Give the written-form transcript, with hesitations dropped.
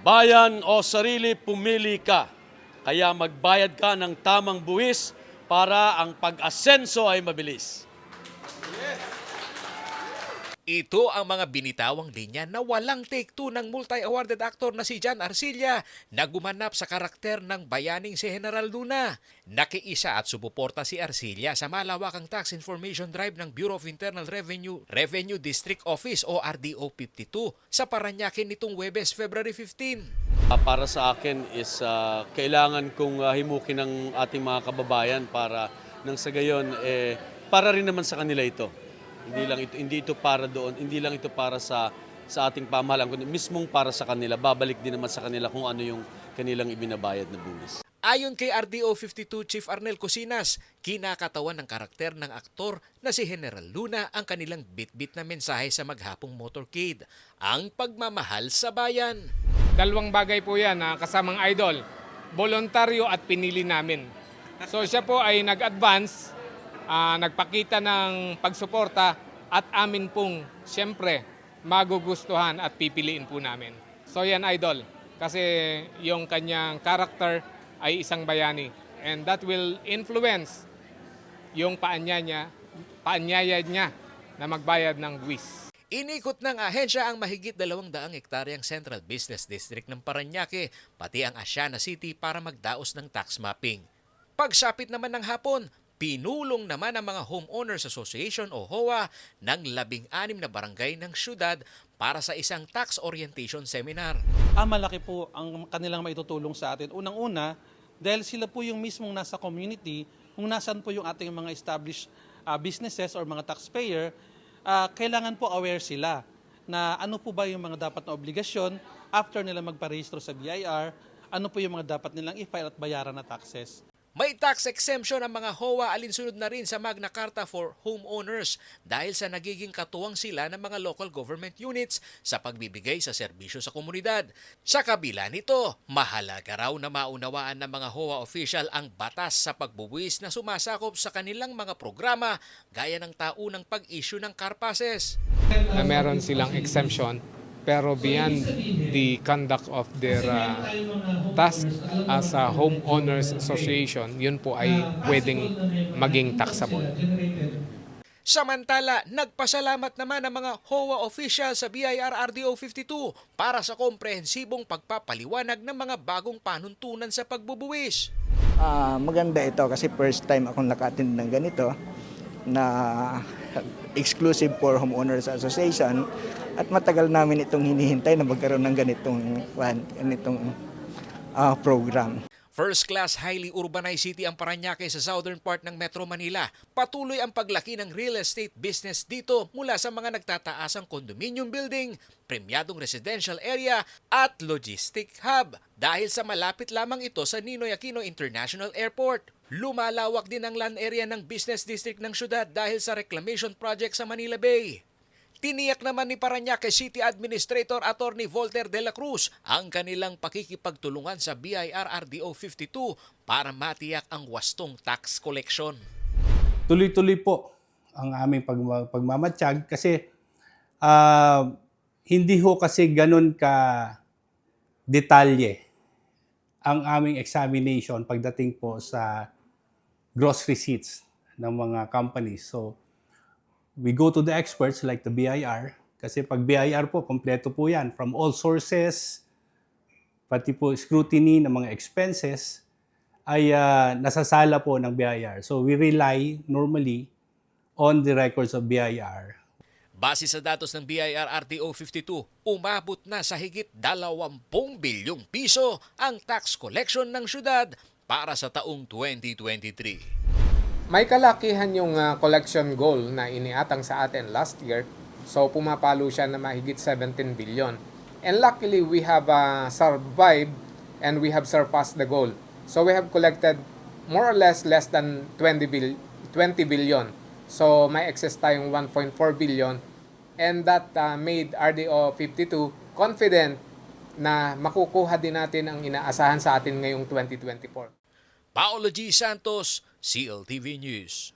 Bayan o sarili, pumili ka. Kaya magbayad ka ng tamang buwis para ang pag-asenso ay mabilis. Ito ang mga binitawang linya na walang take two ng multi-awarded actor na si Jan Arcilla na gumanap sa karakter ng bayaning si General Luna. Nakiisa at sumuporta si Arcilla sa malawakang tax information drive ng Bureau of Internal Revenue Revenue District Office o RDO 52 sa Parañaque nitong Huwebes, February 15. Para sa akin is kailangan kong himukin ng ating mga kababayan para nang sa gayon para rin naman sa kanila ito. Hindi ito para doon, hindi lang ito para sa ating pamahalaan, kundi mismong para sa kanila. Babalik din naman sa kanila kung ano yung kanilang ibinabayad na buwis. Ayon kay RDO 52 Chief Arnel Cosinas, kinakatawan ng karakter ng aktor na si General Luna ang kanilang bit-bit na mensahe sa maghapong motorcade, ang pagmamahal sa bayan. Dalawang bagay po yan na kasamang idol, voluntaryo at pinili namin. So siya po ay nag-advance, nagpakita ng pagsuporta at amin pong siyempre magugustuhan at pipiliin po namin. So yan idol, kasi yung kanyang karakter ay isang bayani and that will influence yung paanyaya niya na magbayad ng buwis. Inikot ng ahensya ang mahigit 200 hektaryang Central Business District ng Parañaque, pati ang Asiana City para magdaos ng tax mapping. Pagsapit naman ng hapon, pinulong naman ang mga Homeowners Association o HOA ng 16 na barangay ng syudad para sa isang tax orientation seminar. Malaki po ang kanilang maitutulong sa atin. Unang-una, dahil sila po yung mismong nasa community, kung nasan po yung ating mga established businesses or mga taxpayer, kailangan po aware sila na ano po ba yung mga dapat na obligasyon after nila magparehistro sa BIR, ano po yung mga dapat nilang i-file at bayaran na taxes. May tax exemption ang mga HOA alinsunod na rin sa Magna Carta for Homeowners dahil sa nagiging katuwang sila ng mga local government units sa pagbibigay sa serbisyo sa komunidad. Sa kabila nito, mahalaga raw na maunawaan ng mga HOA official ang batas sa pagbubuwis na sumasakop sa kanilang mga programa gaya ng taunang pag-issue ng car passes. Meron silang exemption pero beyond the conduct of their task as a homeowners association, yun po ay pwedeng maging taxable. Samantala, nagpasalamat naman ang mga HOA official sa BIR RDO 52 para sa komprehensibong pagpapaliwanag ng mga bagong panuntunan sa pagbubuwis. Maganda ito kasi first time akong naka-attend ng ganito na exclusive for homeowners association at matagal namin itong hinihintay na magkaroon ng ganitong program. First-class highly urbanized city ang Parañaque sa southern part ng Metro Manila. Patuloy ang paglaki ng real estate business dito mula sa mga nagtataasang condominium building, premyadong residential area at logistic hub. Dahil sa malapit lamang ito sa Ninoy Aquino International Airport. Lumalawak din ang land area ng business district ng syudad dahil sa reclamation project sa Manila Bay. Tiniyak naman ni Parañaque City Administrator Attorney Volter de la Cruz ang kanilang pakikipagtulungan sa BIR RDO 52 para matiyak ang wastong tax collection. Tuloy-tuloy po ang aming pagmamatsyag kasi hindi ho kasi ganun ka detalye ang aming examination pagdating po sa gross receipts ng mga companies. So, we go to the experts like the BIR kasi pag BIR po, kompleto po yan from all sources, pati po scrutiny ng mga expenses ay nasasala po ng BIR. So we rely normally on the records of BIR. Base sa datos ng BIR RDO 52, umabot na sa higit 20 bilyong piso ang tax collection ng syudad para sa taong 2023. May kalakihan yung collection goal na iniatang sa atin last year. So pumapalo siya na mahigit 17 billion. And luckily we have survived and we have surpassed the goal. So we have collected more or less than 20 billion. So may excess tayong 1.4 billion. And that made RDO 52 confident na makukuha din natin ang inaasahan sa atin ngayong 2024. Paolo G. Santos, CLTV News.